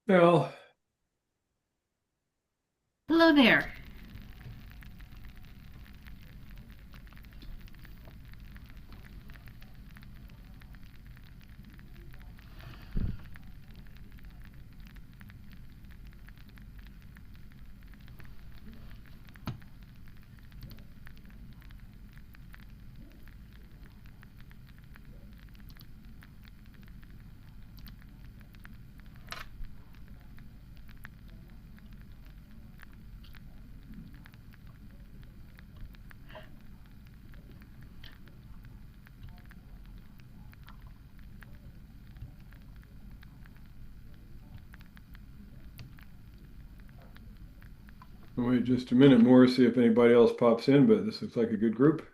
Well, Hello there. we'll wait just a minute more, see if anybody else pops in, but this looks like a good group.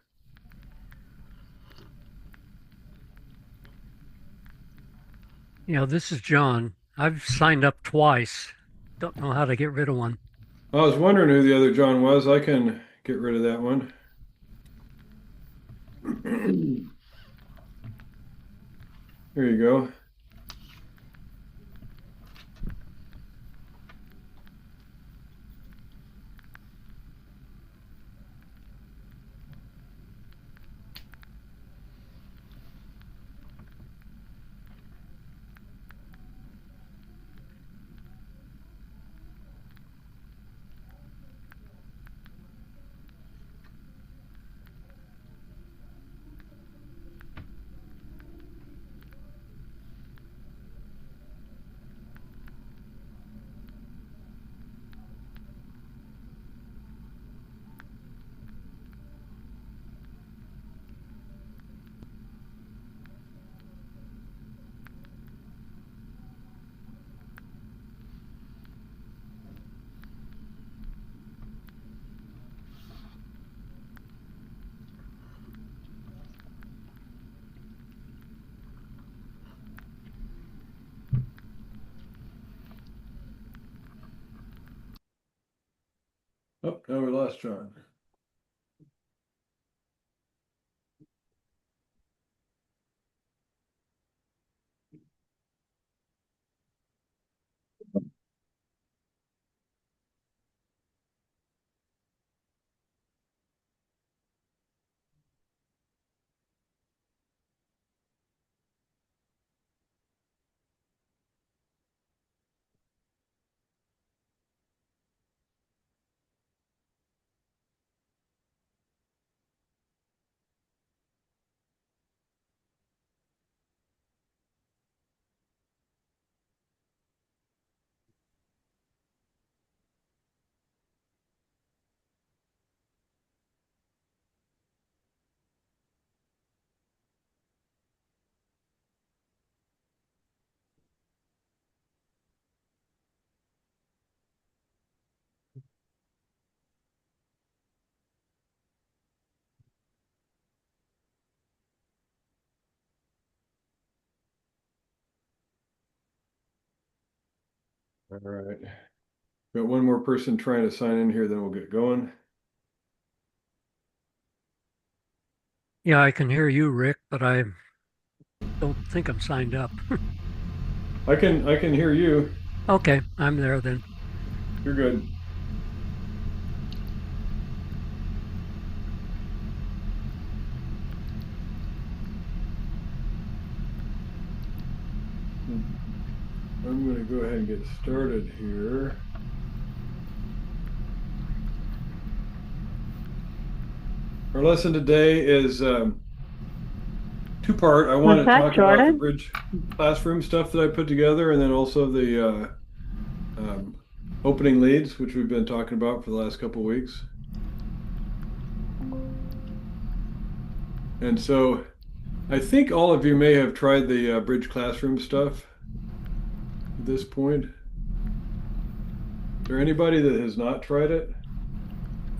This is John. I've signed up twice. Don't know how to get rid of one. I was wondering who the other John was. I can get rid of that one. There you go. Oh, now we lost John. All right. Got one more person trying to sign in here, then we'll get going. Yeah, I can hear you, Rick, but I don't think I'm signed up. I can hear you. Okay, I'm there then. You're good. I'm going to go ahead and get started here. Our lesson today is two-part. I want to talk about the Bridge Classroom stuff that I put together, and then also the opening leads, which we've been talking about for the last couple of weeks. And so I think all of you may have tried the Bridge Classroom stuff at this point. Is there anybody that has not tried it?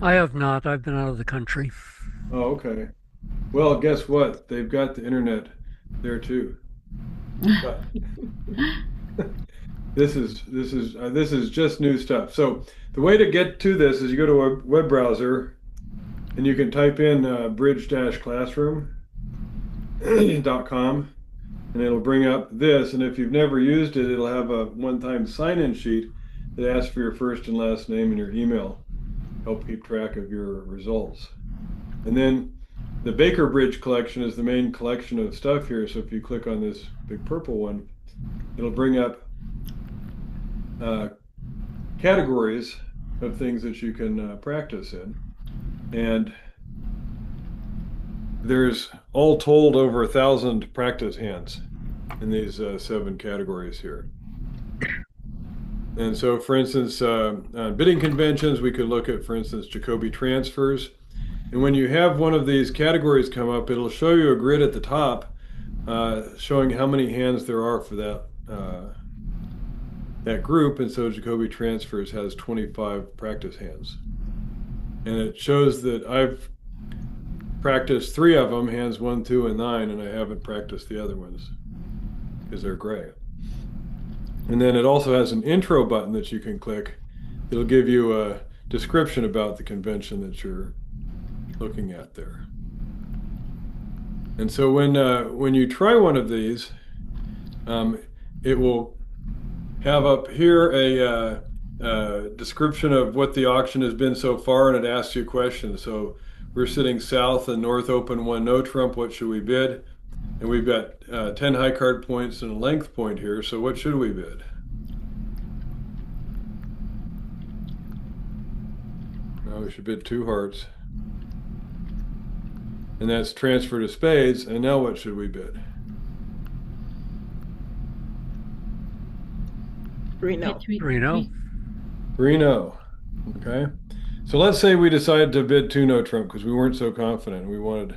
I have not. I've been out of the country. Oh, okay. Well, guess what? They've got the internet there too. But this is just new stuff. So the way to get to this is you go to a web browser and you can type in bridge-classroom.com, and it'll bring up this. And if you've never used it, it'll have a one-time sign-in sheet that asks for your first and last name and your email. Help keep track of your results. And then the Baker Bridge collection is the main collection of stuff here. So if you click on this big purple one, it'll bring up categories of things that you can practice in. And there's all told over 1,000 practice hands in these 7 categories here. And so, for instance, on bidding conventions, we could look at, for instance, Jacobi transfers. And when you have one of these categories come up, it'll show you a grid at the top showing how many hands there are for that group. And so Jacobi transfers has 25 practice hands. And it shows that I've practiced 3 of them, hands 1, 2, and 9, and I haven't practiced the other ones because they're gray. And then it also has an intro button that you can click. It'll give you a description about the convention that you're looking at there. And so when you try one of these, it will have up here a description of what the auction has been so far, and it asks you questions. So we're sitting south and north open 1 no trump. What should we bid? And we've got 10 high card points and a length point here. So what should we bid? Well, we should bid 2 hearts. And that's transfer to spades. And now what should we bid? Reno. Reno. Okay. So let's say we decided to bid 2 no trump because we weren't so confident. We wanted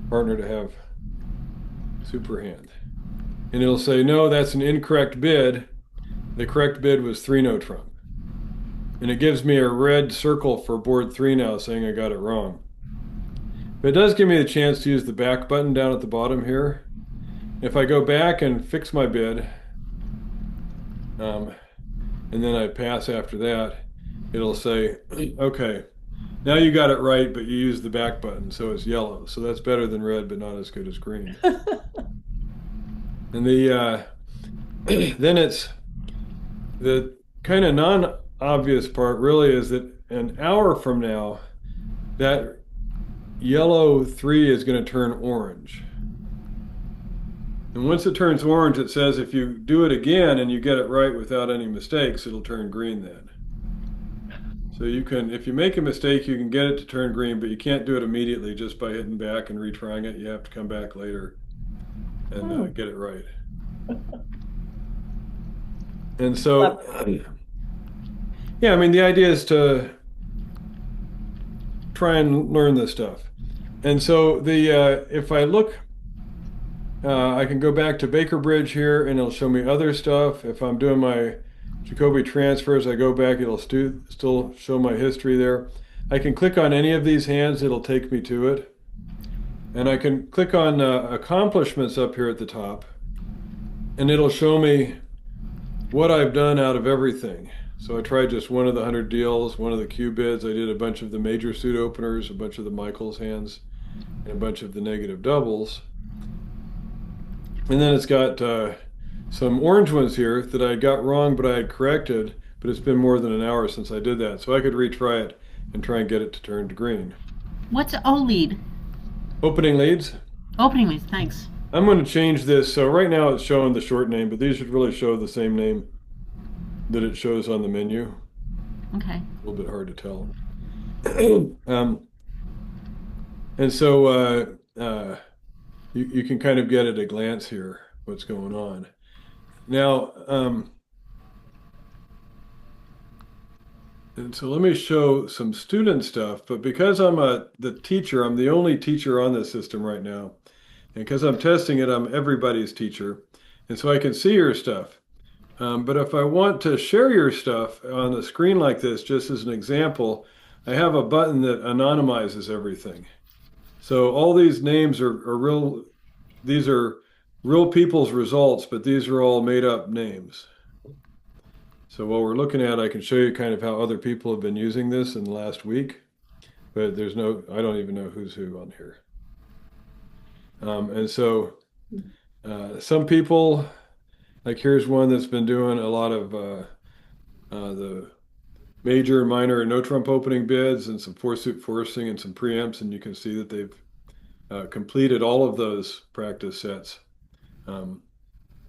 partner to have super hand. And it'll say, no, that's an incorrect bid. The correct bid was 3 no trump. And it gives me a red circle for board 3 now saying I got it wrong. But it does give me the chance to use the back button down at the bottom here. If I go back and fix my bid, and then I pass after that, it'll say, okay, now you got it right, but you used the back button, so it's yellow. So that's better than red, but not as good as green. And then it's the kind of non-obvious part really is that an hour from now, that yellow 3 is going to turn orange. And once it turns orange, it says if you do it again and you get it right without any mistakes, it'll turn green then. So you can, if you make a mistake, you can get it to turn green, but you can't do it immediately just by hitting back and retrying it. You have to come back later and get it right. And so, yeah, I mean, the idea is to try and learn this stuff. And so if I look, I can go back to Baker Bridge here and it'll show me other stuff. If I'm doing my Jacobi transfers, I go back, it'll still show my history there. I can click on any of these hands, it'll take me to it. And I can click on accomplishments up here at the top, and it'll show me what I've done out of everything. So I tried just one of the 100 deals, one of the Q bids. I did a bunch of the major suit openers, a bunch of the Michaels hands, and a bunch of the negative doubles. And then it's got some orange ones here that I got wrong, but I had corrected, but it's been more than an hour since I did that. So I could retry it and try and get it to turn to green. What's O-lead? Opening leads. Opening leads, thanks. I'm going to change this. So right now it's showing the short name, but these should really show the same name that it shows on the menu. Okay. A little bit hard to tell. And so you can kind of get at a glance here what's going on. Now, and so let me show some student stuff, but because I'm the teacher, I'm the only teacher on this system right now. And because I'm testing it, I'm everybody's teacher. And so I can see your stuff. But if I want to share your stuff on a screen like this, just as an example, I have a button that anonymizes everything. So all these names are real, these are real people's results, but these are all made up names. So while we're looking at, I can show you kind of how other people have been using this in the last week, but there's no, I don't even know who's who on here. And so Some people, like here's one that's been doing a lot of the major and minor no trump opening bids and some four suit forcing and some preamps, and you can see that they've completed all of those practice sets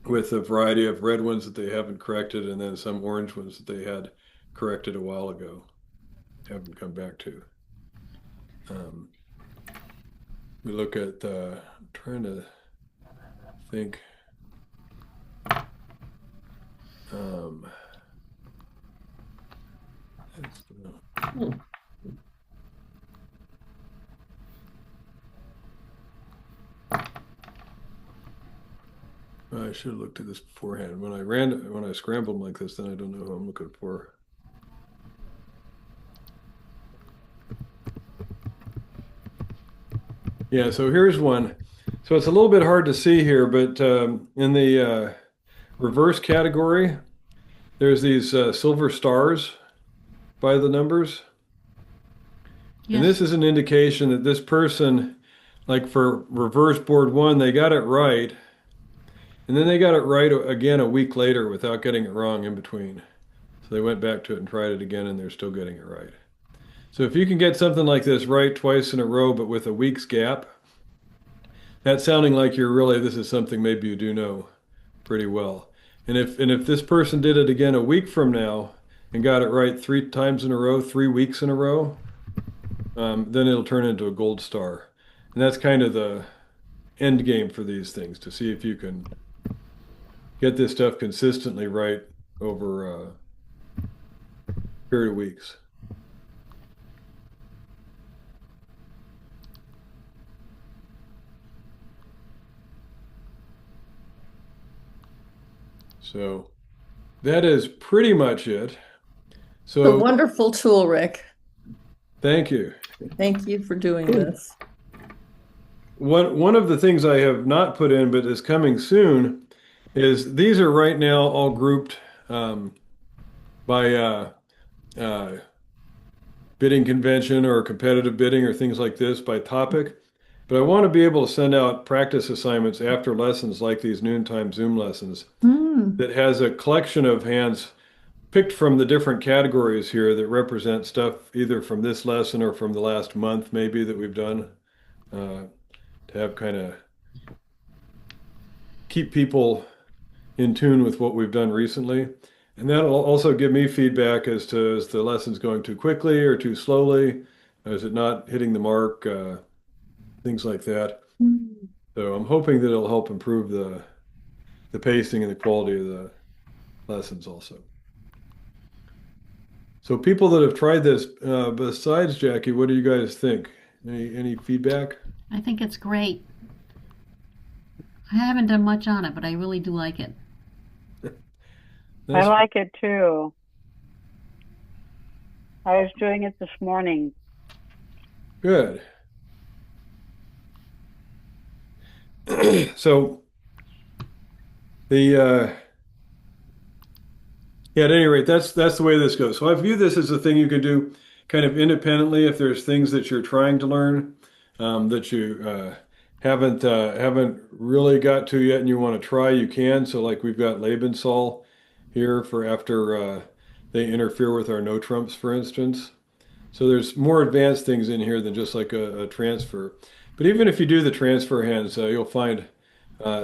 with a variety of red ones that they haven't corrected, and then some orange ones that they had corrected a while ago, haven't come back to. We look at I'm trying to think. Um, I should have looked at this beforehand. When I scrambled them like this, then I don't know who I'm looking for. Yeah, so here's one. So it's a little bit hard to see here, but in the reverse category, there's these silver stars by the numbers. And this is an indication that this person, like for reverse board one, they got it right. And then they got it right again a week later without getting it wrong in between. So they went back to it and tried it again, and they're still getting it right. So if you can get something like this right twice in a row, but with a week's gap, that's sounding like this is something maybe you do know pretty well. And if this person did it again a week from now and got it right 3 times in a row, 3 weeks in a row, then it'll turn into a gold star. And that's kind of the end game for these things, to see if you can get this stuff consistently right over a period of weeks. So that is pretty much it. It's a wonderful tool, Rick. Thank you. Thank you for doing this. One of the things I have not put in, but is coming soon, is these are right now all grouped by bidding convention or competitive bidding or things like this by topic. But I want to be able to send out practice assignments after lessons like these noontime Zoom lessons that has a collection of hands picked from the different categories here that represent stuff either from this lesson or from the last month maybe that we've done, to have kind of keep people in tune with what we've done recently. And that'll also give me feedback as to, is the lessons going too quickly or too slowly? Is it not hitting the mark? Things like that. So I'm hoping that it'll help improve the pacing and the quality of the lessons also. So people that have tried this, besides Jackie, what do you guys think? Any feedback? I think it's great. I haven't done much on it, but I really do like it. I like it too. I was doing it this morning. Good. So yeah, at any rate, that's the way this goes. So I view this as a thing you can do kind of independently if there's things that you're trying to learn that you haven't really got to yet and you want to try, you can. So like we've got Lebensol here for after they interfere with our no trumps, for instance. So there's more advanced things in here than just like a transfer. But even if you do the transfer hands, you'll find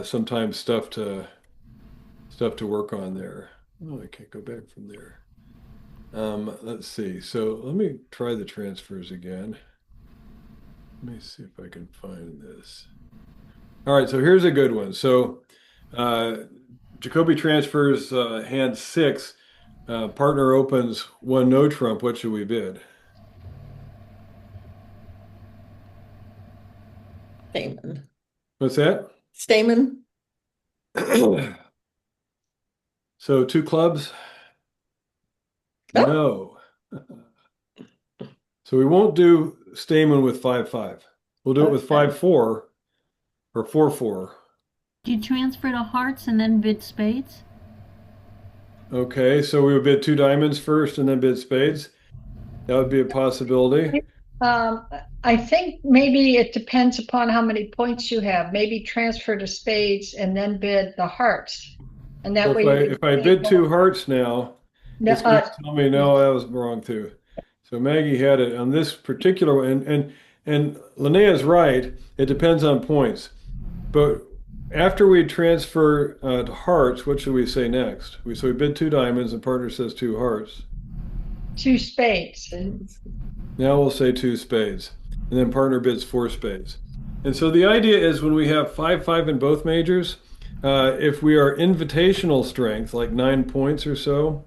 sometimes stuff to work on there. Oh, I can't go back from there. Let's see. So let me try the transfers again. Let me see if I can find this. All right, so here's a good one. So Jacoby transfers hand 6. Partner opens 1 no trump. What should we bid? Stayman. What's that? Stayman. So 2 clubs? No. So we won't do Stayman with 5-5. We'll do it with 5-4 or 4-4. Do you transfer to hearts and then bid spades? Okay, so we would bid 2 diamonds first and then bid spades. That would be a possibility. I think maybe it depends upon how many points you have. Maybe transfer to spades and then bid the hearts. And So that way you if I bid two hearts now, it's going to tell me no, I was wrong too. So Maggie had it on this particular one, and Linnea's right. It depends on points, but after we transfer to hearts, what should we say next? So we bid two diamonds, and partner says two hearts. two spades. Now we'll say two spades, and then partner bids four spades. And so the idea is when we have 5-5 in both majors, if we are invitational strength, like 9 points or so,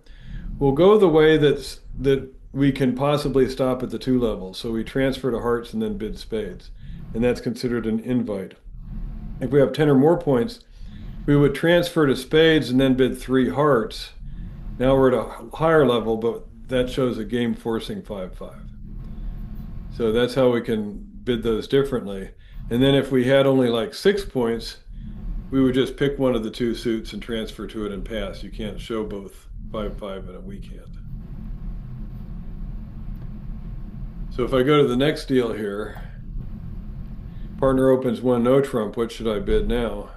we'll go the way that we can possibly stop at the two levels. So we transfer to hearts and then bid spades, and that's considered an invite. If we have 10 or more points, we would transfer to spades and then bid three hearts. Now we're at a higher level, but that shows a game forcing 5-5. So that's how we can bid those differently. And then if we had only like 6 points, we would just pick one of the two suits and transfer to it and pass. You can't show both 5-5 in a weak hand. So if I go to the next deal here, partner opens one no trump. What should I bid now?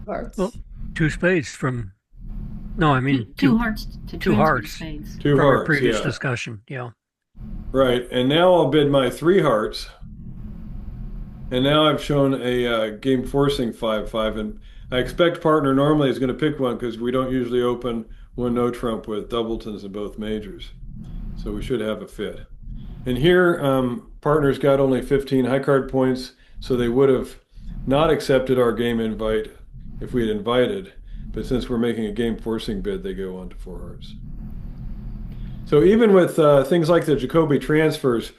Hearts. Well, two spades from. No, I mean two hearts to two transfer hearts. spades. Two From our hearts, previous yeah. discussion. Yeah. Right, and now I'll bid my three hearts. And now I've shown a game forcing 5-5, and I expect partner normally is going to pick one because we don't usually open one no trump with doubletons in both majors. So we should have a fit. And here, partner's got only 15 high card points, so they would have not accepted our game invite if we had invited. But since we're making a game forcing bid, they go on to four hearts. So even with things like the Jacobi transfers,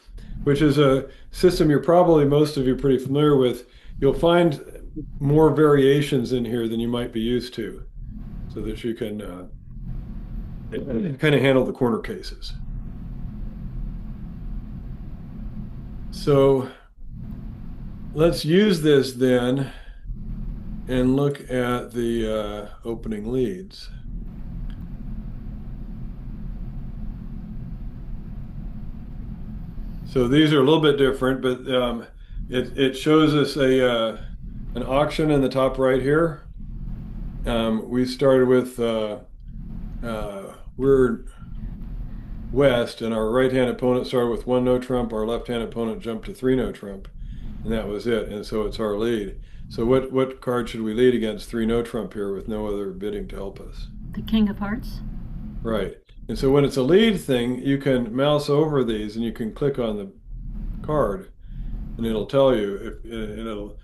which is a system most of you pretty familiar with, you'll find more variations in here than you might be used to, so that you can kind of handle the corner cases. So let's use this then and look at the opening leads. So these are a little bit different, but it shows us an auction in the top right here. We started with we're west, and our right-hand opponent started with one no trump. Our left-hand opponent jumped to three no trump, and that was it. And so it's our lead. So what card should we lead against three no trump here with no other bidding to help us? The king of hearts. Right. And so when it's a lead thing, you can mouse over these and you can click on the card, and it'll tell you and it'll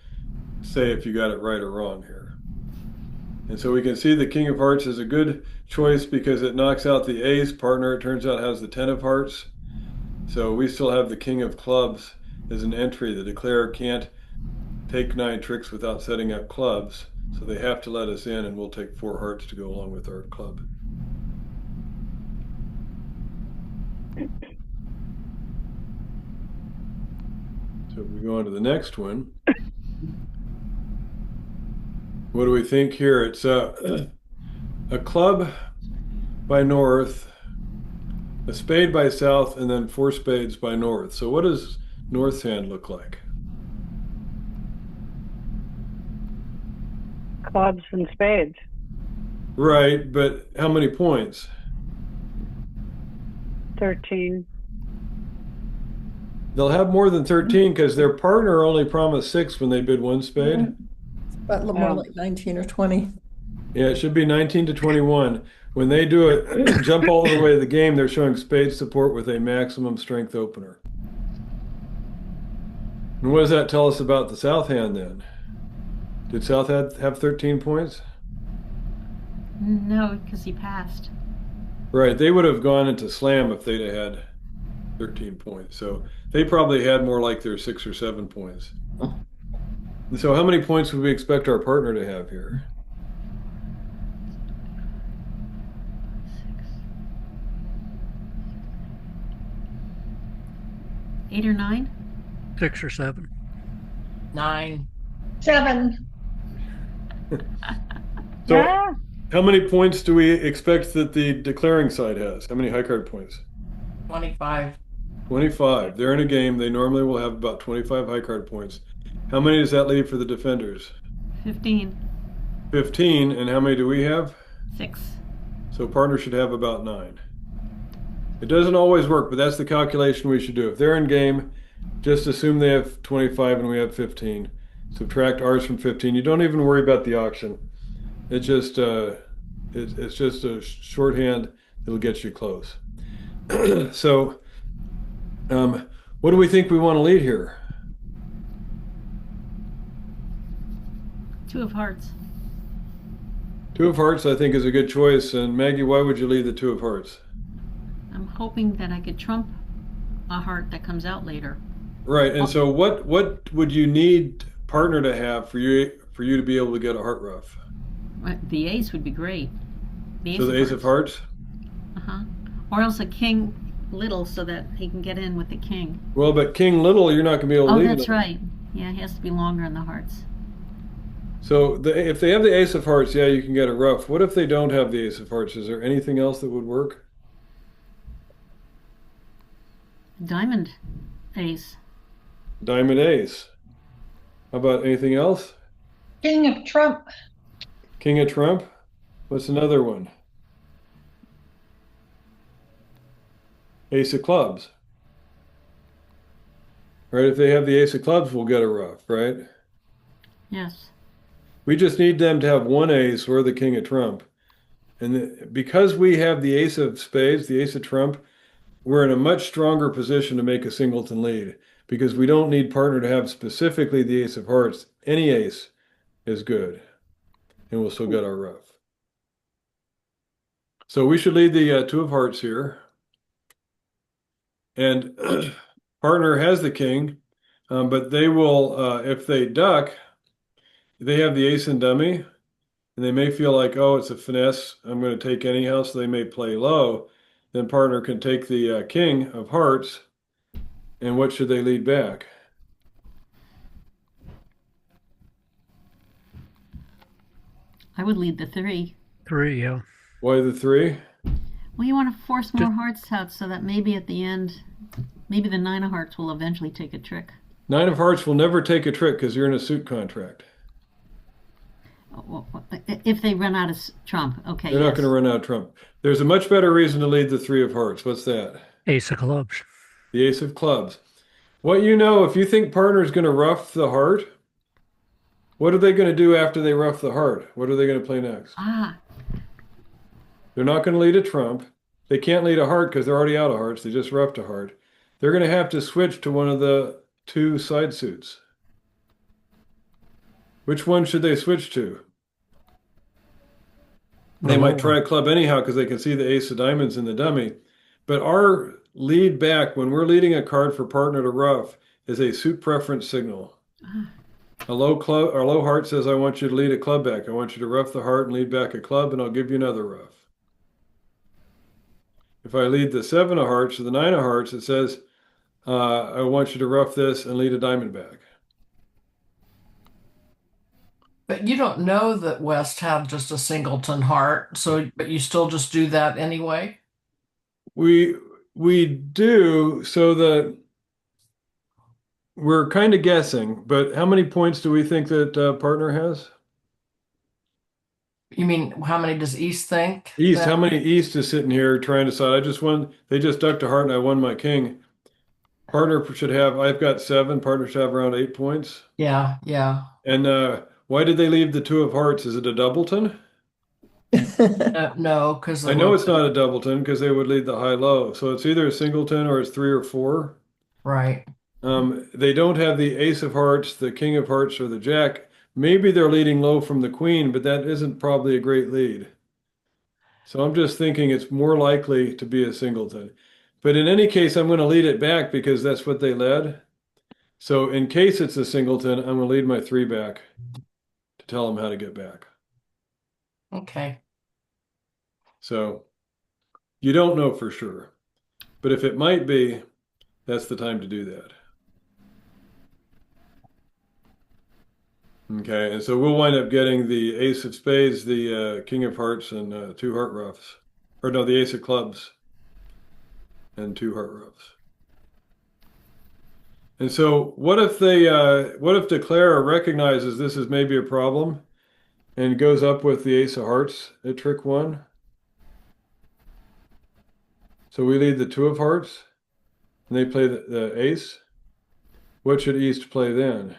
say if you got it right or wrong here. And so we can see the king of hearts is a good choice because it knocks out the ace. Partner, it turns out, has the 10 of hearts. So we still have the king of clubs as an entry. The declarer can't take 9 tricks without setting up clubs. So they have to let us in, and we'll take 4 hearts to go along with our club. So we go on to the next one. What do we think here? It's a club by north, a spade by south, and then 4 spades by north. So what does north's hand look like? Clubs and spades. Right, but how many points? 13. They'll have more than 13 because their partner only promised 6 when they bid 1 spade. But more like 19 or 20. Yeah, it should be 19 to 21. When they do it, jump all the way to the game, they're showing spade support with a maximum strength opener. And what does that tell us about the south hand then? Did south have 13 points? No, because he passed. Right, they would have gone into slam if they'd have had 13 points. So they probably had more like their 6 or 7 points. And so how many points would we expect our partner to have here? 8 or 9? 6 or 7. 9. 7. So Yeah. How many points do we expect that the declaring side has? How many high card points? 25. 25. They're in a game. They normally will have about 25 high card points. How many does that leave for the defenders? 15. 15. And how many do we have? 6. So partner should have about 9. It doesn't always work, but that's the calculation we should do. If they're in game, just assume they have 25 and we have 15. Subtract ours from 15. You don't even worry about the auction. It's just it's just a shorthand that'll get you close. So, what do we think we want to lead here? 2 of hearts. 2 of hearts, I think, is a good choice. And Maggie, why would you lead the 2 of hearts? I'm hoping that I could trump a heart that comes out later. Right. And so, what would you need partner to have for you to be able to get a heart ruff? The ace would be great. So the ace of hearts. Uh-huh. Or else a king little so that he can get in with the king. Well, but king little, you're not going to be able to Oh, lead that's them. right. Yeah, he has to be longer in the hearts. So if they have the ace of hearts, yeah, you can get a ruff. What if they don't have the ace of hearts? Is there anything else that would work? Diamond ace. Diamond ace. How about anything else? King of trump. King of trump. What's another one? Ace of clubs. Right, if they have the ace of clubs, we'll get a ruff, right? Yes. We just need them to have one ace or the king of trump. And because we have the ace of spades, the ace of trump, we're in a much stronger position to make a singleton lead because we don't need partner to have specifically the ace of hearts. Any ace is good, and we'll still get our ruff. So we should lead the 2 of hearts here. And partner has the king, but they will, if they duck, they have the ace and dummy, and they may feel like, oh, it's a finesse, I'm going to take anyhow, so they may play low. Then partner can take the king of hearts, and what should they lead back? I would lead the 3. 3, yeah. Why the 3? Well, you want to force more hearts out so that maybe at the end, maybe the 9 of hearts will eventually take a trick. 9 of hearts will never take a trick because you're in a suit contract. If they run out of trump, okay. They're not going to run out of trump. There's a much better reason to lead the 3 of hearts. What's that? Ace of clubs. The ace of clubs. What you know, if you think partner is going to ruff the heart, what are they going to do after they ruff the heart? What are they going to play next? They're not going to lead a trump. They can't lead a heart because they're already out of hearts. They just ruffed a heart. They're going to have to switch to one of the 2 side suits. Which one should they switch to? They might try a club anyhow because they can see the ace of diamonds in the dummy. But our lead back, when we're leading a card for partner to ruff, is a suit preference signal. A low club or low heart says, I want you to lead a club back. I want you to ruff the heart and lead back a club, and I'll give you another ruff. If I lead the 7 of hearts or the 9 of hearts, it says, I want you to ruff this and lead a diamond back. But you don't know that West had just a singleton heart, but you still just do that anyway? We do, so that we're kind of guessing, but how many points do we think that partner has? You mean how many does East think? East, how many East is sitting here trying to decide? I just won, they just ducked a heart and I won my king. Partner should have, I've got 7, partner should have around 8 points. Yeah, yeah. And why did they leave the 2 of hearts? Is it a doubleton? No, because I know it's not a doubleton because they would lead the high-low. So it's either a singleton or it's 3 or 4. right. They don't have the ace of hearts, the king of hearts, or the jack. Maybe they're leading low from the queen, but that isn't probably a great lead. So I'm just thinking it's more likely to be a singleton. But in any case, I'm going to lead it back because that's what they led. So in case it's a singleton, I'm going to lead my 3 back to tell them how to get back. Okay. So you don't know for sure. But if it might be, that's the time to do that. Okay, and so we'll wind up getting the ace of spades, the king of hearts, and two heart ruffs. Or no, the ace of clubs and two heart ruffs. And so what if Declara recognizes this is maybe a problem and goes up with the ace of hearts at trick one? So we lead the two of hearts and they play the ace. What should East play then?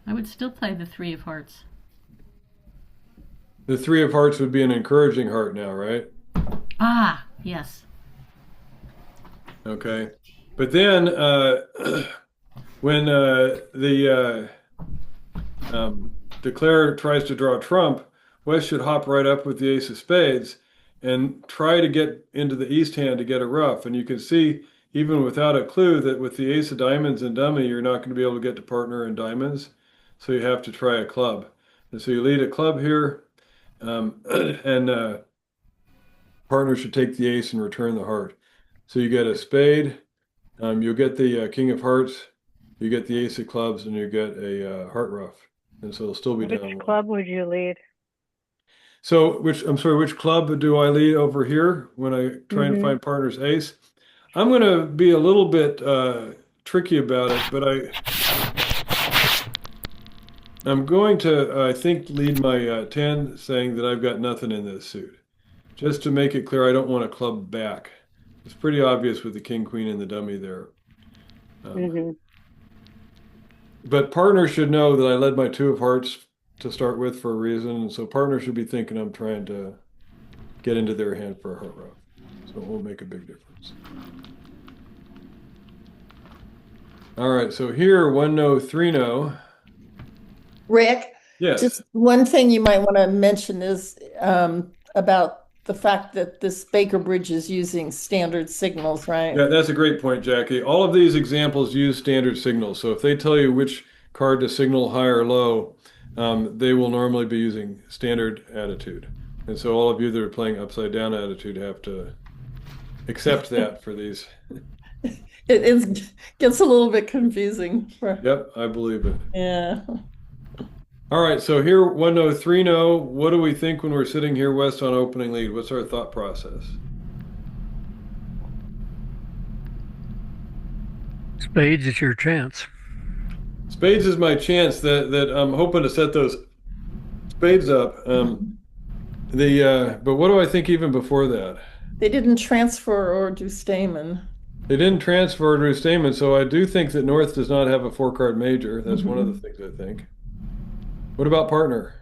I would still play the three of hearts. The three of hearts would be an encouraging heart now, right? Ah, yes. Okay. But then when Declare tries to draw trump, West should hop right up with the ace of spades and try to get into the East hand to get a ruff. And you can see, even without a clue, that with the ace of diamonds and dummy, you're not going to be able to get to partner in diamonds. So you have to try a club. And so you lead a club here, and partner should take the ace and return the heart. So you get a spade, you'll get the king of hearts, you get the ace of clubs, and you get a heart ruff. And so it'll still be down Which one. club would you lead? So which club do I lead over here when I try and Mhm. find partner's ace? I'm going to be a little bit tricky about it, but I'm going to, I think, lead my 10, saying that I've got nothing in this suit. Just to make it clear, I don't want a club back. It's pretty obvious with the king, queen, and the dummy there. Hmm. But partner should know that I led my two of hearts to start with for a reason. And so partner should be thinking I'm trying to get into their hand for a heart ruff. So it won't make a big difference. All right, so here, 1 no, 3 no. Rick, Yes. just one thing you might want to mention is about the fact that this Baker Bridge is using standard signals, right? Yeah, that's a great point, Jackie. All of these examples use standard signals. So if they tell you which card to signal high or low, they will normally be using standard attitude. And so all of you that are playing upside down attitude have to accept that for these. It gets a little bit confusing. Yep, I believe it. Yeah. All right, so here, 1 no, 3 no. What do we think when we're sitting here West on opening lead? What's our thought process? Spades is your chance. Spades is my chance that I'm hoping to set those spades up. But what do I think even before that? They didn't transfer or do Stamen. They didn't transfer to Stamen, so I do think that North does not have a 4-card major. That's one of the things I think. What about partner?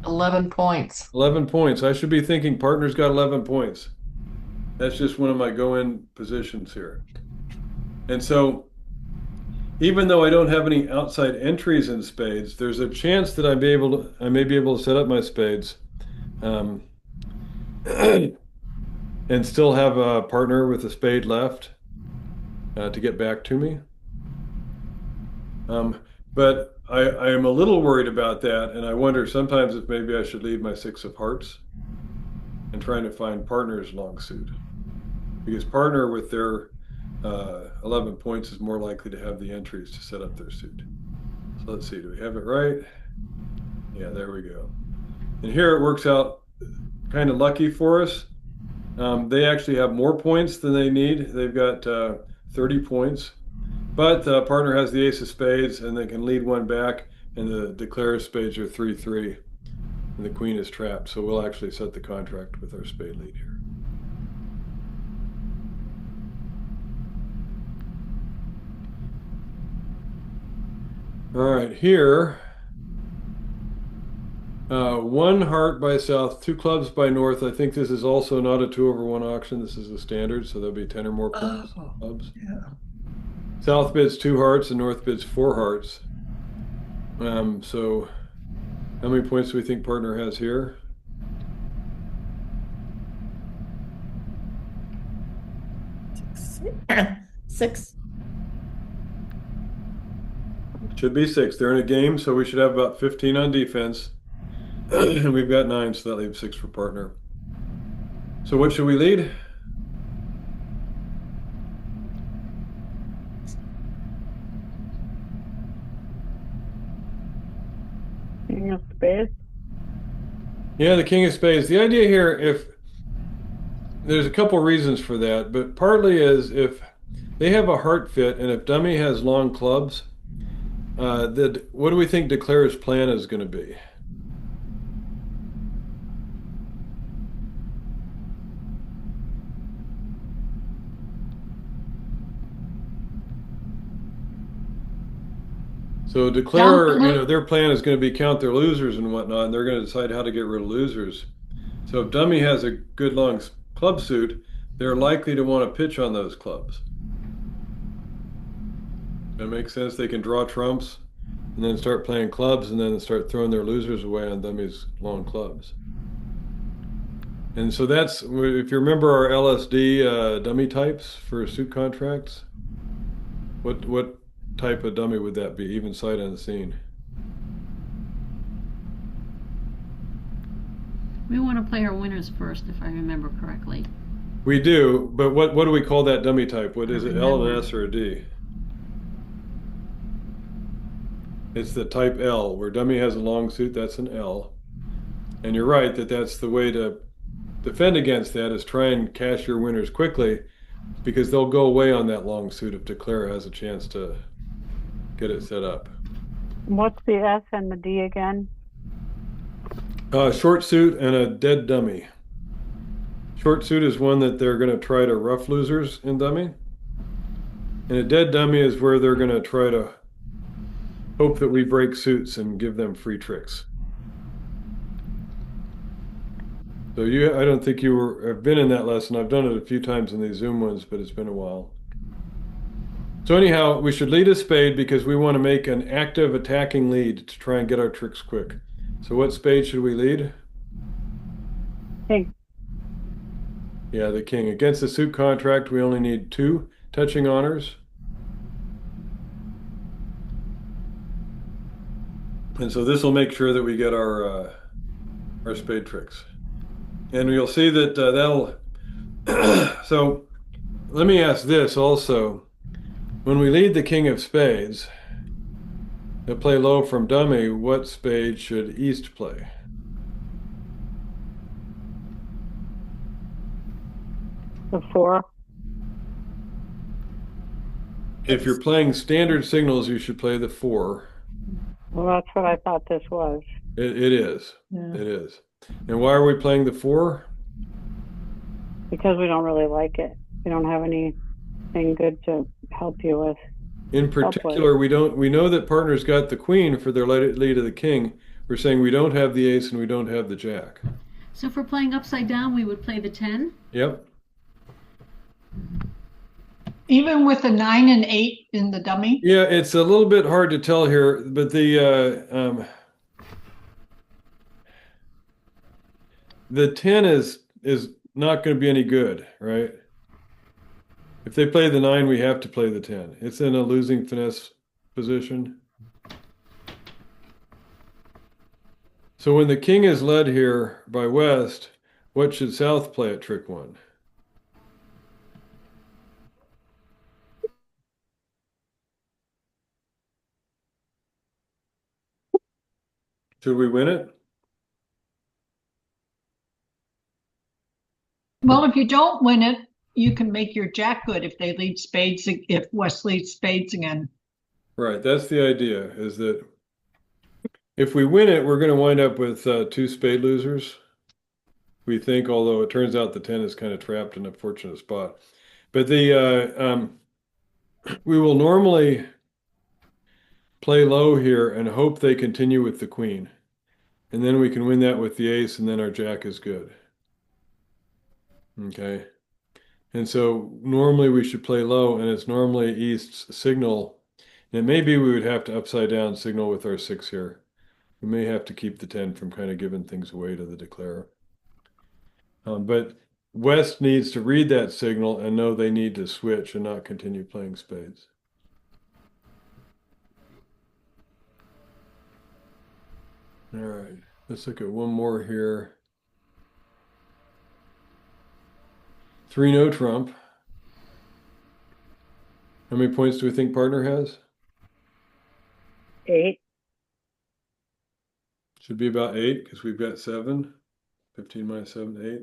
11 points. 11 points. I should be thinking partner's got 11 points. That's just one of my go-in positions here. And so even though I don't have any outside entries in spades, there's a chance that I may be able to set up my spades and still have a partner with a spade left to get back to me. But I am a little worried about that, and I wonder sometimes if maybe I should leave my 6 of hearts and trying to find partners long suit. Because partner with their 11 points is more likely to have the entries to set up their suit. So let's see, do we have it right? Yeah, there we go. And here it works out kind of lucky for us. They actually have more points than they need. They've got 30 points. But partner has the ace of spades, and they can lead one back, and the declare spades are 3-3, and the queen is trapped. So we'll actually set the contract with our spade lead here. All right, here, 1 heart by south, 2 clubs by north. I think this is also not a 2/1 auction. This is a standard, so there'll be 10 or more clubs. Yeah. South bids 2 hearts and north bids 4 hearts. So how many points do we think partner has here? Six. Should be 6. They're in a game, so we should have about 15 on defense. And we've got 9, so that leaves 6 for partner. So what should we lead? Yeah, the king of spades. The idea here, if there's a couple reasons for that, but partly is if they have a heart fit and if dummy has long clubs, what do we think Declare's plan is going to be? So Declare, their plan is going to be count their losers and whatnot, and they're going to decide how to get rid of losers. So if dummy has a good long club suit, they're likely to want to pitch on those clubs. That makes sense. They can draw trumps and then start playing clubs and then start throwing their losers away on dummy's long clubs. And so that's, if you remember our LSD dummy types for suit contracts, what type of dummy would that be, even sight unseen? We want to play our winners first, if I remember correctly. We do, but what do we call that dummy type? What is it, L, remember. an S, or a D? It's the type L, where dummy has a long suit, that's an L. And you're right that that's the way to defend against that, is try and cash your winners quickly, because they'll go away on that long suit if Declare has a chance to get it set up. What's the S and the D again? Short suit and a dead dummy. Short suit is one that they're going to try to rough losers in dummy. And a dead dummy is where they're going to try to hope that we break suits and give them free tricks. So I don't think have been in that lesson. I've done it a few times in these Zoom ones, but it's been a while. So anyhow, we should lead a spade because we want to make an active attacking lead to try and get our tricks quick. So what spade should we lead? King. Yeah, the king. Against the suit contract, we only need 2 touching honors. And so this will make sure that we get our spade tricks. And you'll see that that'll... So let me ask this also. When we lead the king of spades, to play low from dummy, what spade should East play? The 4. If you're playing standard signals, you should play the 4. Well, that's what I thought this was. It is. Yeah. It is. And why are we playing the 4? Because we don't really like it. We don't have anything good to help you with. In particular, we know that partner's got the queen for their lead of the king. We're saying we don't have the ace and we don't have the jack. So if we're playing upside down, we would play the 10. Yep. Even with the 9 and 8 in the dummy? Yeah, it's a little bit hard to tell here, but the 10 is not going to be any good, right? If they play the 9, we have to play the 10. It's in a losing finesse position. So when the king is led here by West, what should South play at trick 1? Should we win it? Well, if you don't win it, you can make your jack good if they lead spades, if West leads spades again. Right, that's the idea, is that if we win it, we're going to wind up with 2 spade losers, we think, although it turns out the 10 is kind of trapped in a fortunate spot. But we will normally play low here and hope they continue with the queen. And then we can win that with the ace, and then our jack is good. Okay. And so normally we should play low, and it's normally East's signal. And maybe we would have to upside down signal with our 6 here. We may have to keep the 10 from kind of giving things away to the declarer. But West needs to read that signal and know they need to switch and not continue playing spades. All right, let's look at one more here. 3 no trump. How many points do we think partner has? 8. Should be about 8 because we've got 7. 15 minus 7,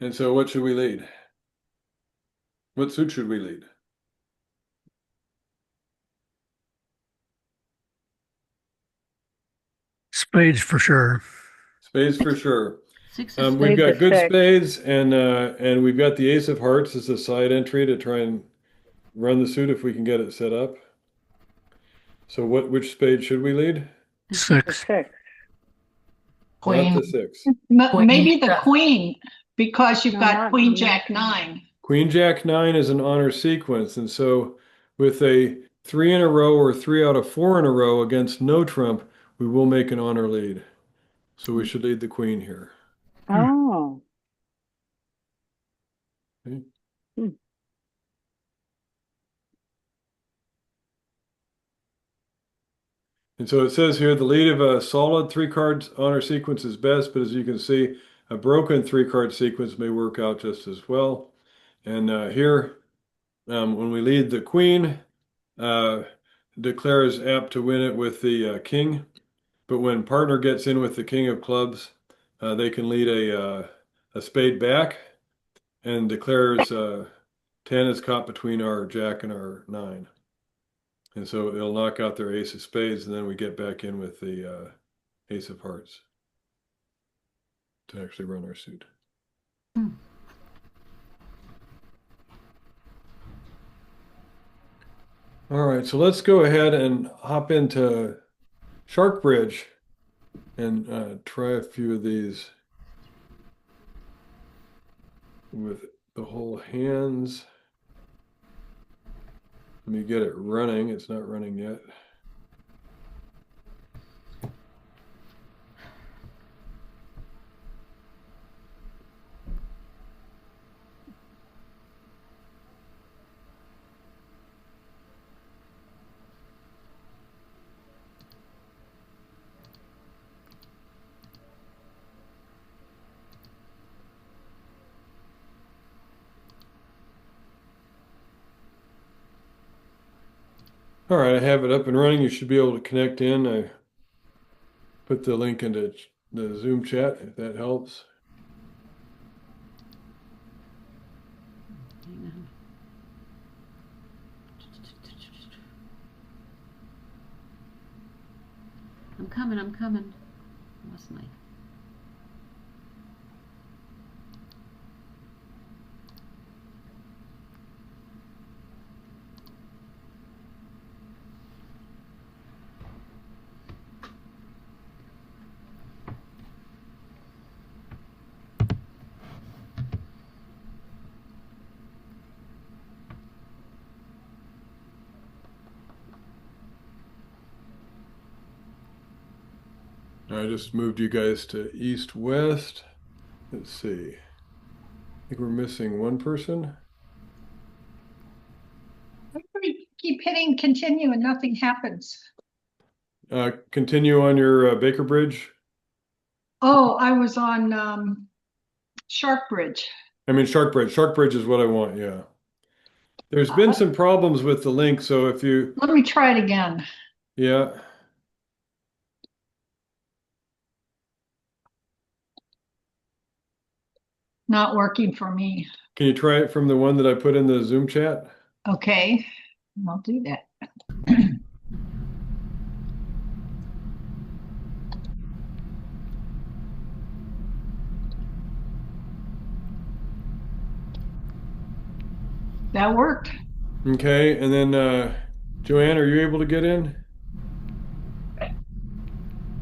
8. And so what should we lead? What suit should we lead? Spades for sure. Spades for sure. 6 of We've spades. got is good six. spades, and we've got the ace of hearts as a side entry to try and run the suit if we can get it set up. So which spade should we lead? The 6. six. Queen. Not the 6. Queen Maybe the jack. queen, because you've No, got not queen queen. jack 9. Queen Jack 9 is an honor sequence, and so with a 3 in a row or 3 out of 4 in a row against no trump, we will make an honor lead. So we should lead the queen here. Oh. Okay. Hmm. And so it says here the lead of a solid 3-card honor sequence is best, but as you can see, a broken 3-card sequence may work out just as well. And here, when we lead the queen, declare is apt to win it with the king. But when partner gets in with the king of clubs, they can lead a spade back, and declares 10 is caught between our jack and our 9. And so it'll knock out their ace of spades, and then we get back in with the ace of hearts to actually run our suit. All right, so let's go ahead and hop into Shark Bridge and try a few of these with the whole hands. Let me get it running. It's not running yet. All right, I have it up and running. You should be able to connect in. I put the link into the Zoom chat if that helps. Hang on. I'm coming. Lost my. I just moved you guys to east west. Let's see. I think we're missing one person. We keep hitting continue and nothing happens. Continue on your Baker Bridge. Oh, I was on Shark Bridge. I mean Shark Bridge. Shark Bridge is what I want. Yeah. There's been some problems with the link, so if you, Let me try it again. yeah. Not working for me. Can you try it from the one that I put in the Zoom chat? Okay, I'll do that. That worked. Okay, and then Joanne, are you able to get in?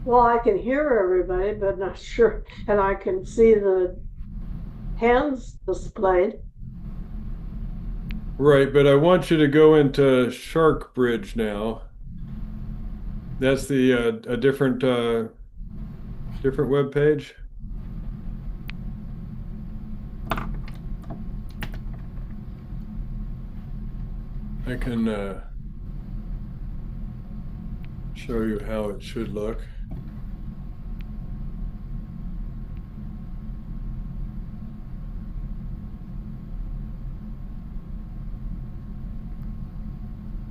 Well, I can hear everybody, but not sure, and I can see the hands displayed. Right, but I want you to go into Shark Bridge now. That's the a different different web page. I can show you how it should look.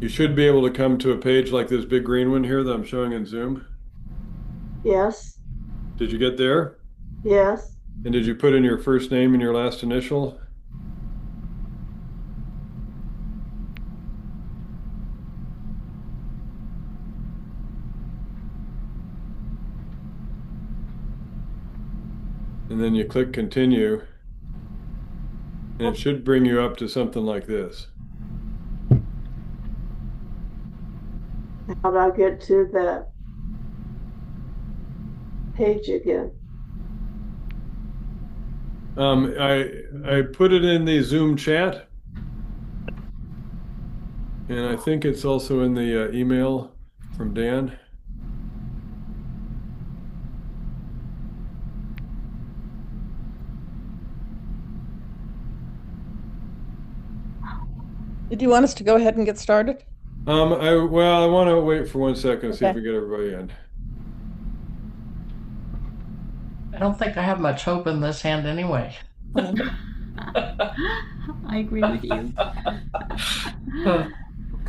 You should be able to come to a page like this big green one here that I'm showing in Zoom. Yes. Did you get there? Yes. And did you put in your first name and your last initial? And then you click continue. And it should bring you up to something like this. How do I get to that page again? I put it in the Zoom chat. And I think it's also in the email from Dan. Did you want us to go ahead and get started? I want to wait for 1 second, see if Okay. we get everybody in. I don't think I have much hope in this hand anyway. I agree with you.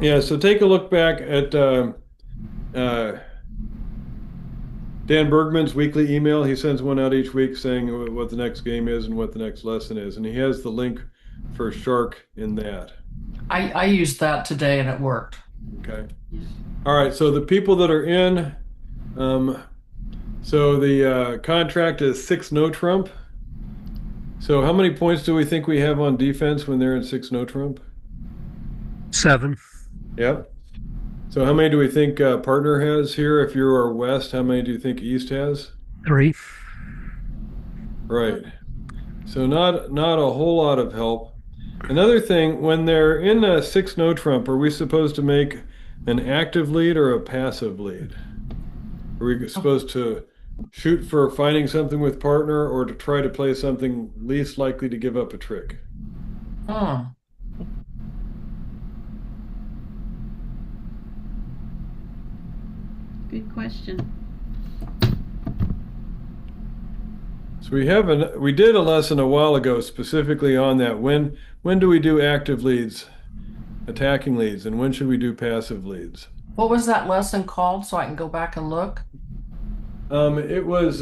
Yeah, so take a look back at Dan Bergman's weekly email. He sends one out each week saying what the next game is and what the next lesson is. And he has the link for Shark in that. I used that today and it worked. Okay. All right, so the people that are in, so the contract is 6 no trump. So how many points do we think we have on defense when they're in 6 no trump? 7. Yep. So how many do we think partner has here? If you are west, how many do you think east has? 3. Right. So not a whole lot of help. Another thing, when they're in a 6 no trump, are we supposed to make an active lead or a passive lead? Are we supposed to shoot for finding something with partner or to try to play something least likely to give up a trick? Hmm. Good question. So we did a lesson a while ago specifically on that. When do we do active leads, attacking leads, and when should we do passive leads? What was that lesson called so I can go back and look? It was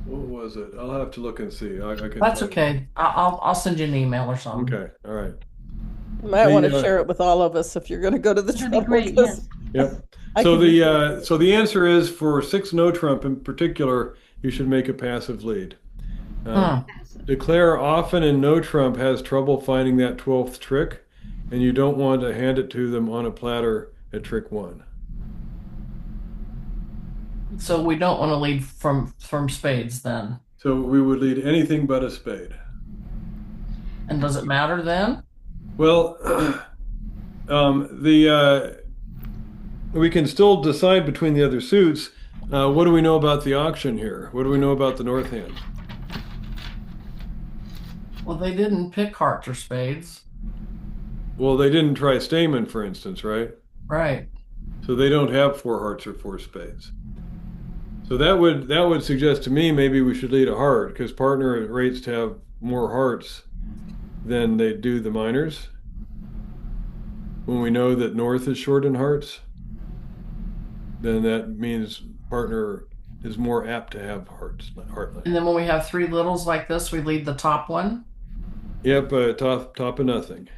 what was it? I'll have to look and see. I can That's find it. okay. I'll send you an email or something. Okay, all right. You might want to The, share it with all of us if you're going to go to the That'd be trouble. great, 'cause yes. Yep. I So can- the answer is for 6 no trump in particular, you should make a passive lead. Hmm. Declare often in no trump has trouble finding that 12th trick, and you don't want to hand it to them on a platter at trick 1. So we don't want to lead from spades then. So we would lead anything but a spade. And does it matter then? Well, we can still decide between the other suits. What do we know about the auction here? What do we know about the north hand? Well, they didn't pick hearts or spades. Well, they didn't try Stayman, for instance, right? Right. So they don't have 4 hearts or 4 spades. So that would suggest to me maybe we should lead a heart because partner rates to have more hearts than they do the minors. When we know that north is short in hearts, then that means partner is more apt to have hearts, heartland. And then when we have 3 littles like this, we lead the top one. Yep, top of nothing.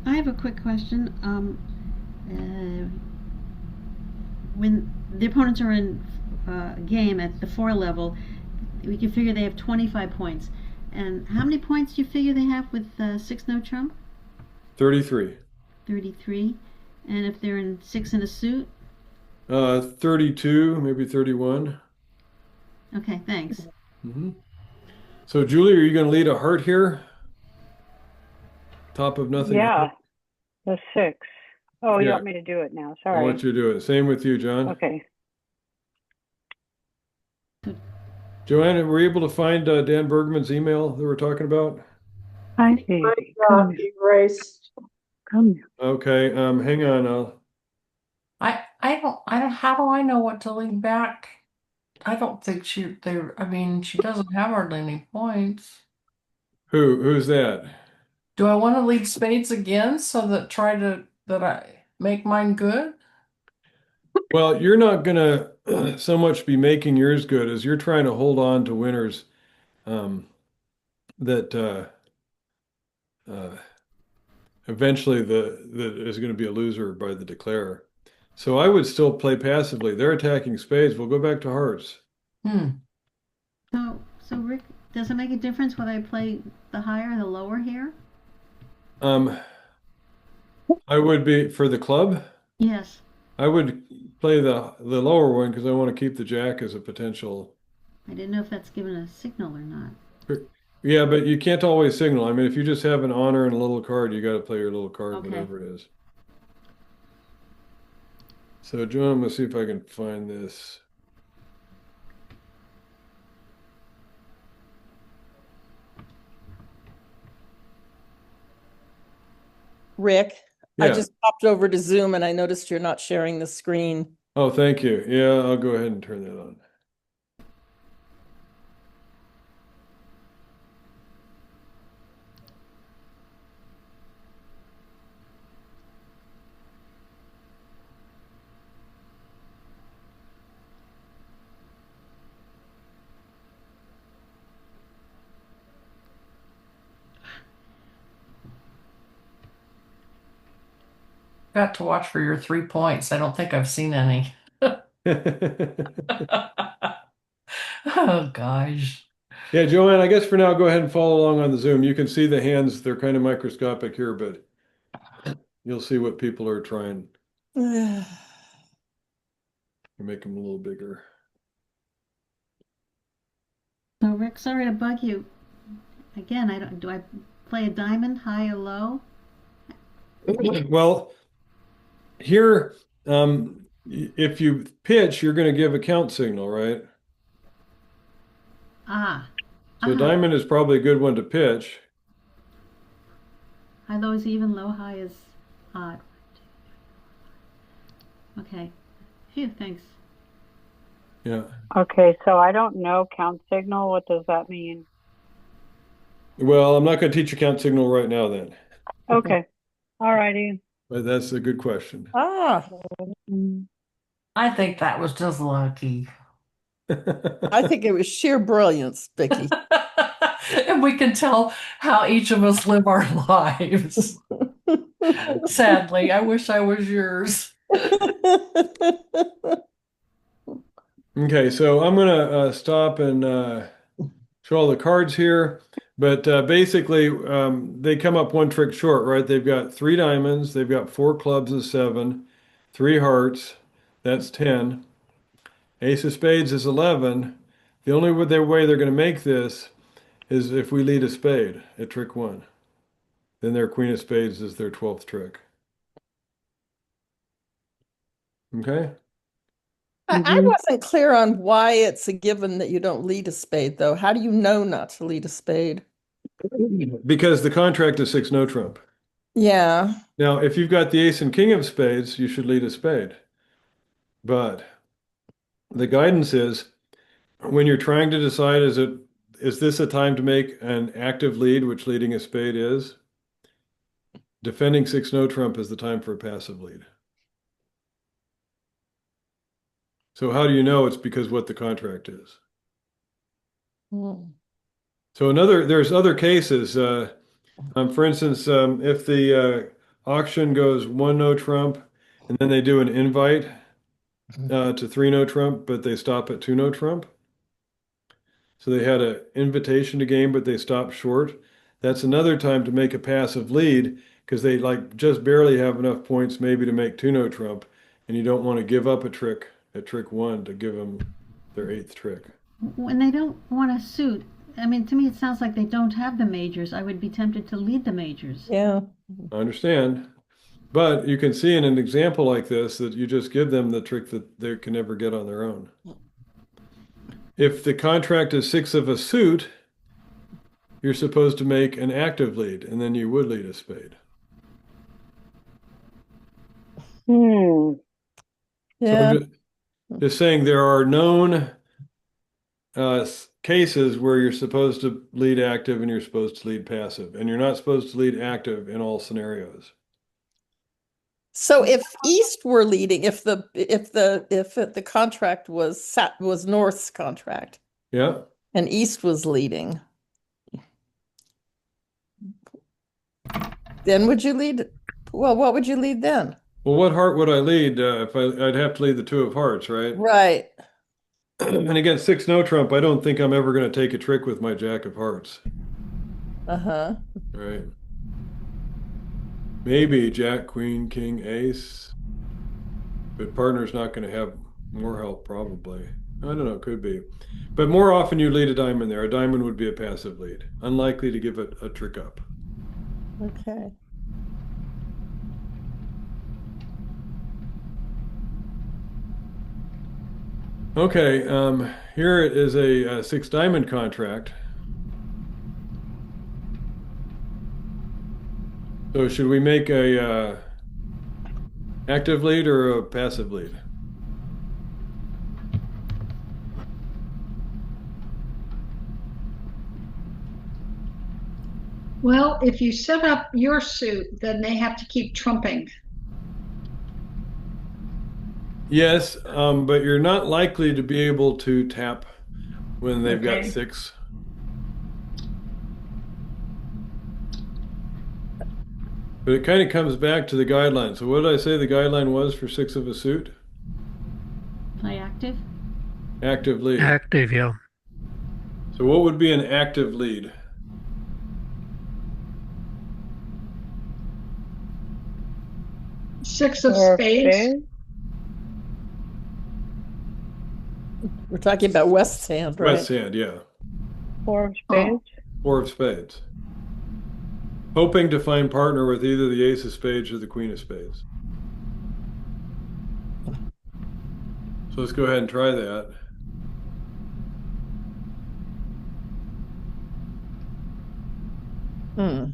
I have a quick question. When the opponents are in a game at the 4 level, we can figure they have 25 points. And how many points do you figure they have with 6 no trump? 33. 33. And if they're in 6 in a suit? 32, maybe 31. Okay, thanks. Mm-hmm. So Julie, are you going to lead a heart here? Top of nothing. Yeah, the 6. Oh, you Yeah. want me to do it now? I Sorry. want you to do it. Same with you, John. Okay. Joanna, were you able to find Dan Bergman's email that we're talking about? I see. Mine erased. Come Okay, hang on. I don't, how do I know what to lean back? I don't think she doesn't have hardly any points. Who's that? Do I want to lead spades again so that I make mine good? Well, you're not gonna so much be making yours good as you're trying to hold on to winners um, that uh, eventually that is going to be a loser by the declare. So I would still play passively. They're attacking spades. We'll go back to hearts. Hmm. So Rick, does it make a difference whether I play the higher or the lower here? Um, I would be for the club. Yes. I would play the lower one because I want to keep the jack as a potential. I didn't know if that's given a signal or not. Yeah, but you can't always signal. I mean, if you just have an honor and a little card, you got to play your little card, Okay. whatever it is. So, John, I'm gonna see if I can find this. Rick, I Yeah. just popped over to Zoom and I noticed you're not sharing the screen. Oh, thank you. Yeah, I'll go ahead and turn that on. Got to watch for your 3 points. I don't think I've seen any. Oh gosh. Yeah, Joanne, I guess for now, go ahead and follow along on the Zoom. You can see the hands. They're kind of microscopic here, but you'll see what people are trying to make them a little bigger. So Rick, sorry to bug you. Again, do I play a diamond high or low? Well, here, if you pitch, you're going to give a count signal, right? Ah. So diamond is probably a good one to pitch. High low is even, low high is odd. Okay. Phew, thanks. Yeah. Okay, so I don't know count signal. What does that mean? Well, I'm not going to teach you count signal right now then, Okay. All righty. but that's a good question. Ah, I think that was just lucky. I think it was sheer brilliance, Vicky. And we can tell how each of us live our lives. Sadly, I wish I was yours. Okay, so I'm going to stop and show all the cards here. But basically, they come up one trick short, right? They've got 3 diamonds, they've got 4 clubs of 7, 3 hearts, that's 10. Ace of spades is 11. The only way they're going to make this is if we lead a spade at trick 1. Then their queen of spades is their 12th trick. Okay? I wasn't clear on why it's a given that you don't lead a spade, though. How do you know not to lead a spade? Because the contract is 6 no trump. Yeah. Now, if you've got the ace and king of spades, you should lead a spade. But the guidance is when you're trying to decide, is this a time to make an active lead, which leading a spade is? Defending 6 no trump is the time for a passive lead. So how do you know? It's because what the contract is. So there's other cases. For instance, if the auction goes 1 no trump, and then they do an invite to 3 no trump, but they stop at 2 no trump. So they had an invitation to game, but they stopped short. That's another time to make a passive lead because they like just barely have enough points maybe to make 2 no trump, and you don't want to give up a trick at trick 1 to give them their 8th trick. When they don't want to suit, I mean, to me, it sounds like they don't have the majors. I would be tempted to lead the majors. Yeah. I understand. But you can see in an example like this that you just give them the trick that they can never get on their own. If the contract is 6 of a suit, you're supposed to make an active lead, and then you would lead a spade. So Yeah. I'm just saying there are known cases where you're supposed to lead active and you're supposed to lead passive, and you're not supposed to lead active in all scenarios. So if East were leading, if the contract was North's contract Yeah. and East was leading, then would you lead? Well, what would you lead then? Well, what heart would I lead if I'd have to lead the 2 of hearts, right? Right. And against 6 no trump, I don't think I'm ever going to take a trick with my Jack of hearts. Uh-huh. Right. Maybe Jack, Queen, King, Ace. But partner's not going to have more help, probably. I don't know, could be. But more often you lead a diamond there. A diamond would be a passive lead. Unlikely to give it a trick up. Okay. Okay, here is a 6 diamond contract. So should we make a active lead or a passive lead? Well, if you set up your suit, then they have to keep trumping. Yes, but you're not likely to be able to tap when they've got Okay. 6. But it kind of comes back to the guideline. So what did I say the guideline was for 6 of a suit? Play active. Active lead. Active, yeah. So what would be an active lead? Six of Four of spades. We're talking about West Hand, right? West hand, yeah. 4 of Oh. spades. 4 of spades. Hoping to find partner with either the ace of spades or the queen of spades. So let's go ahead and try that. Hmm.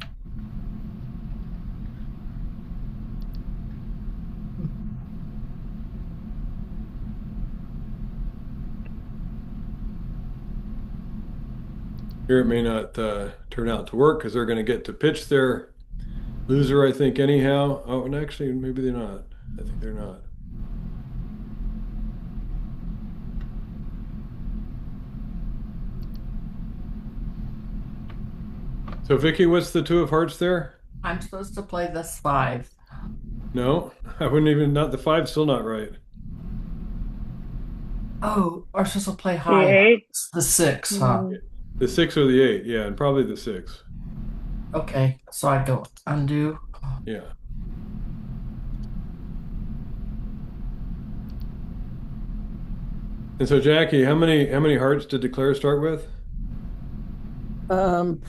Here it may not turn out to work because they're going to get to pitch their loser, I think, anyhow. Oh, and actually, maybe they're not. I think they're not. So, Vicky, what's the 2 of hearts there? I'm supposed to play this 5. No, I wouldn't even, not the 5's still not right. Oh, or supposed to play The high. 8. It's the 6, huh? The 6 or the 8, yeah, and probably the 6. Okay, so I go undo. Yeah. And so, Jackie, how many hearts did Declare start with? Um,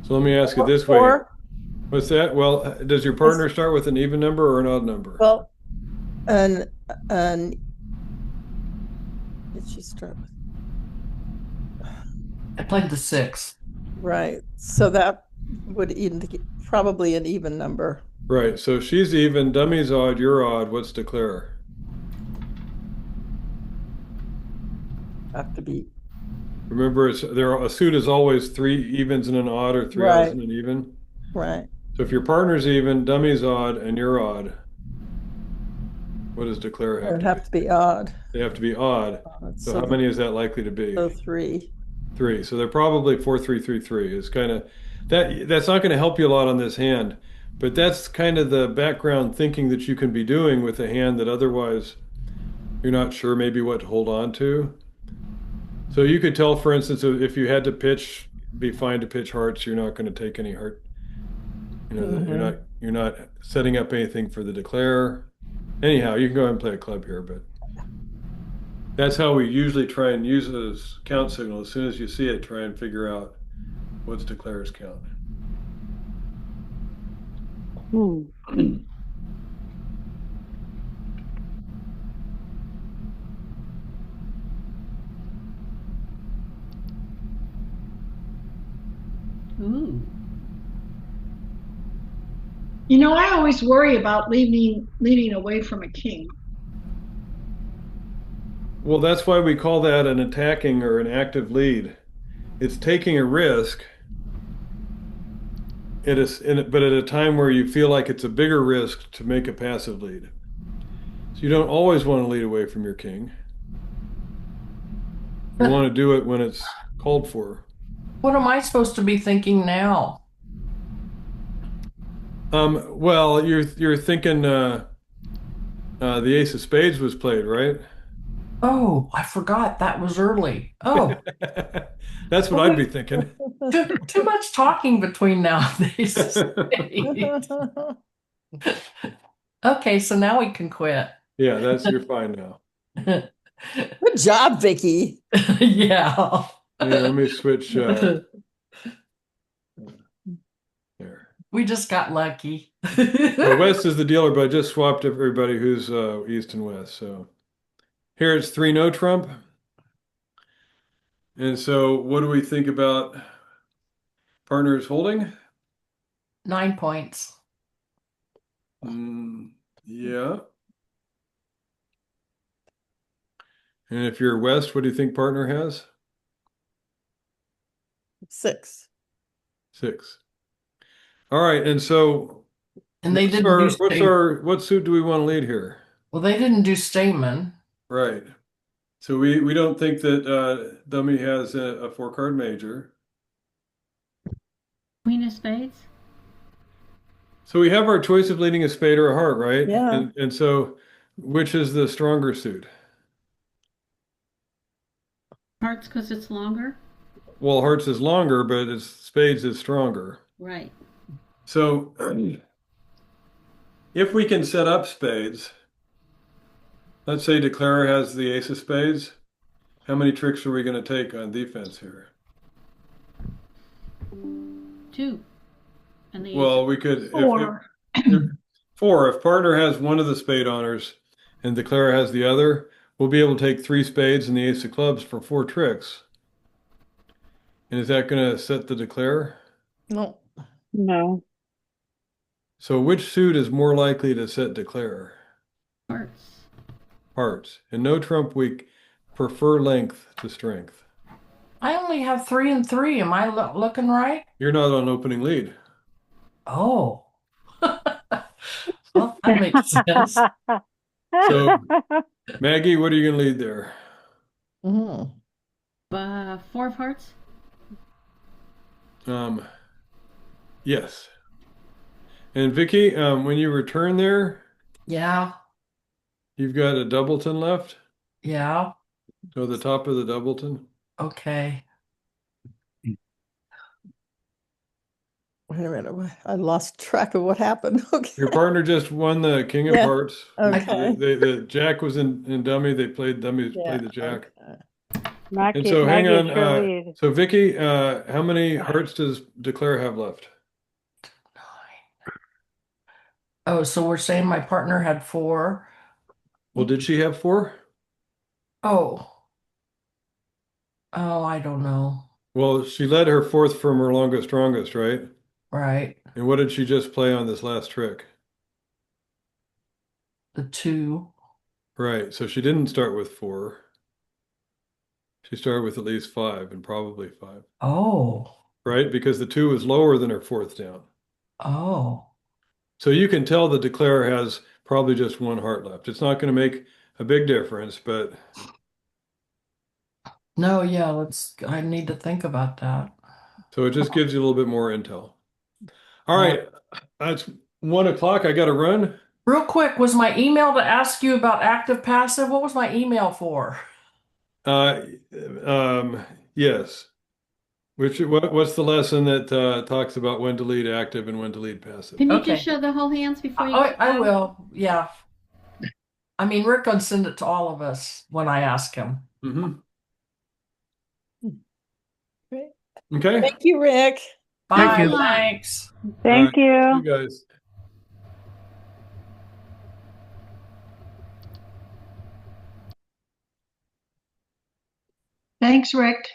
So let me ask it this way. Four. What's that? Well, does your partner start with an even number or an odd number? Well, did she start with? I played the 6. Right. So that would indicate probably an even number. Right. So she's even, dummy's odd, you're odd. What's Declare? Have to be. Remember, a suit is always 3 evens and an odd, or 3 odds Right. and an even. Right. So if your partner's even, dummy's odd, and you're odd, what does Declare It have would to have be? to be odd. They have to be odd. So how many is that likely to be? So 3. 3. So they're probably 4, 3, 3, 3 is kind of that's not going to help you a lot on this hand, but that's kind of the background thinking that you can be doing with a hand that otherwise you're not sure maybe what to hold on to. So you could tell, for instance, if you had to pitch, be fine to pitch hearts. You're not going to take any heart. You know, you're not setting up anything for the Declare. Anyhow, you can go ahead and play a club here, but that's how we usually try and use it as count signal. As soon as you see it, try and figure out what's Declare's count. Ooh. You know, I always worry about leaning away from a king. Well, that's why we call that an attacking or an active lead. It's taking a risk. It is, but at a time where you feel like it's a bigger risk to make a passive lead. So you don't always want to lead away from your king. You want to do it when it's called for. What am I supposed to be thinking now? Well, you're thinking the ace of spades was played, right? Oh, I forgot that was early. Oh, That's what I'd be thinking. too much talking between now and these. Okay, so now we can quit. Yeah, you're fine now. Good job, Vicky. Yeah. Yeah, let me switch. There. We just got lucky. Well, West is the dealer, but I just swapped everybody who's East and West. So here it's 3-no Trump. And so what do we think about partners holding? 9 points. Yeah. And if you're West, what do you think partner has? 6. 6. All right, and so And they didn't do what suit do we want to lead here? Well, they didn't do Stamen. Right. So we don't think that dummy has a 4-card major. Queen of spades? So we have our choice of leading a spade or a heart, right? Yeah. And so which is the stronger suit? Hearts because it's longer? Well, hearts is longer, but spades is stronger. Right. So if we can set up spades, let's say declarer has the ace of spades, how many tricks are we going to take on defense here? 2. And the Well, we could, 4. if 4, if partner has one of the spade honors and declarer has the other, we'll be able to take 3 spades and the ace of clubs for 4 tricks. And is that going to set the declarer? No. No. So which suit is more likely to set declarer? hearts. Hearts. And no trump, we prefer length to strength. I only have 3 and 3. Am I looking right? You're not on opening lead. Oh. Well, that makes sense. So, Maggie, what are you going to lead there? 4 of hearts? Yes. And Vicky, when you return there, Yeah. you've got a doubleton left. Yeah. So the top of the doubleton. Okay. Wait a minute. I lost track of what happened. Okay. Your partner just won the king of Yeah. hearts. Okay. The jack was in dummy. They played dummy, Yeah, played the jack. okay. And so hang on. Maggie's your lead. So Vicky, how many hearts does declare have left? 9. Oh, so we're saying my partner had 4. Well, did she have 4? Oh. Oh, I don't know. Well, she led her 4th from her longest strongest, right? Right. And what did she just play on this last trick? The 2. Right. So she didn't start with 4. She started with at least 5 and probably 5. Oh. Right? Because the 2 is lower than her 4th down. Oh. So you can tell the declarer has probably just 1 heart left. It's not going to make a big difference, but No, yeah, I need to think about that. so it just gives you a little bit more intel. All right. It's 1 o'clock. I got to run. Real quick, was my email to ask you about active passive? What was my email for? Yes. What's the lesson that talks about when to lead active and when to lead passive? Can you Okay. just show the whole hands before you I go? will, yeah. I mean, Rick can send it to all of us when I ask him. Mm-hmm. Great. Okay. Thank you, Rick. Bye, you. thanks. Thank All you. right. See you guys. Thanks, Rick.